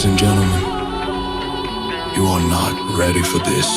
Ladies and gentlemen, you are not ready for this.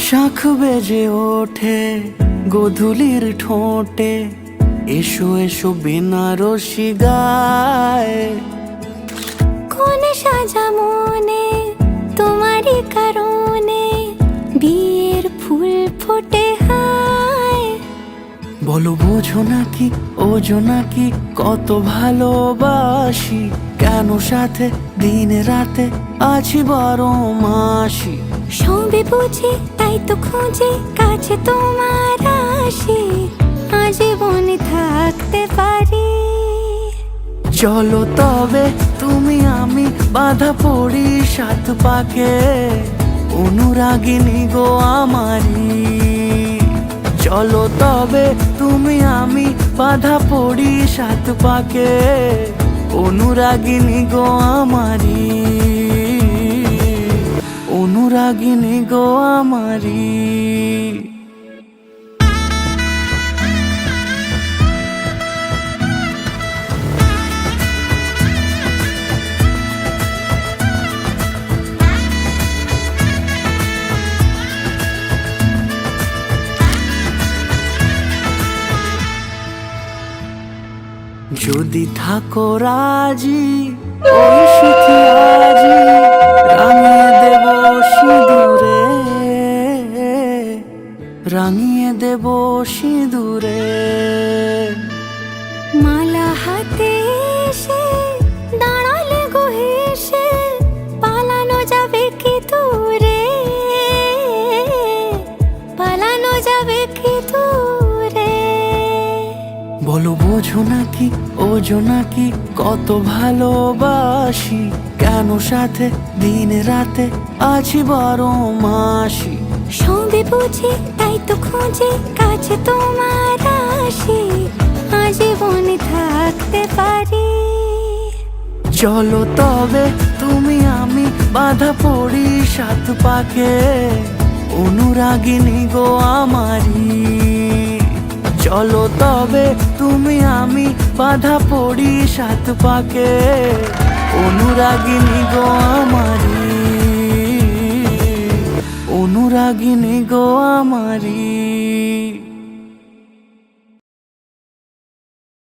শাখ বেজে ওঠে গোধূলির ঠোঁটে, এসো এসো বেনারসি গায়। কোনে সাজা মনে তোমারই কারণে, বিয়ের ফুল ফোটে হায়। বলো বোঝো নাকি ওজো নাকি কত ভালোবাসি, কেন সাথে দিনে রাতে আছি বারো মাসি। সবে বুঝি তাই তো খুঁজে কাছে তোমার আসি, আজীবনে থাকতে পারি। চলো তবে তুমি আমি বাঁধা পড়ি সাত পাকে, অনুরাগিনী গো আমারি। চলো তবে তুমি আমি বাঁধা পড়ি সাত পাকে, অনুরাগিনী গো আমারি, অনুরাগিনী গো আমারি। যদি থাকো রাজি ওই সুখী আজি, রাঙিয়ে দেব সিঁদুরে, রাঙিয়ে দেব সিঁদুরে। মালা হাতে এসে দাঁড়ালে গো হেসে, পালানো যাবে কি দূরে, পালানো যাবে কি দূরে। বলো বোঝো নাকি ওজো নাকি কত ভালোবাসি, কেন সাথে দিনে রাতে আছি বারো মাসি। সবে বুঝি তাই তো খুঁজে কাছে তোমার আসি, আজীবনে থাকতে পারি। চলো তবে তুমি আমি বাঁধা পড়ি সাত পাকে, অনুরাগিনী গো আমারি। চলো তবে তুমি আমি বাঁধা পড়ি সাত পাকে, অনুরাগিনী গো আমারি, অনুরাগিনী গো আমারি।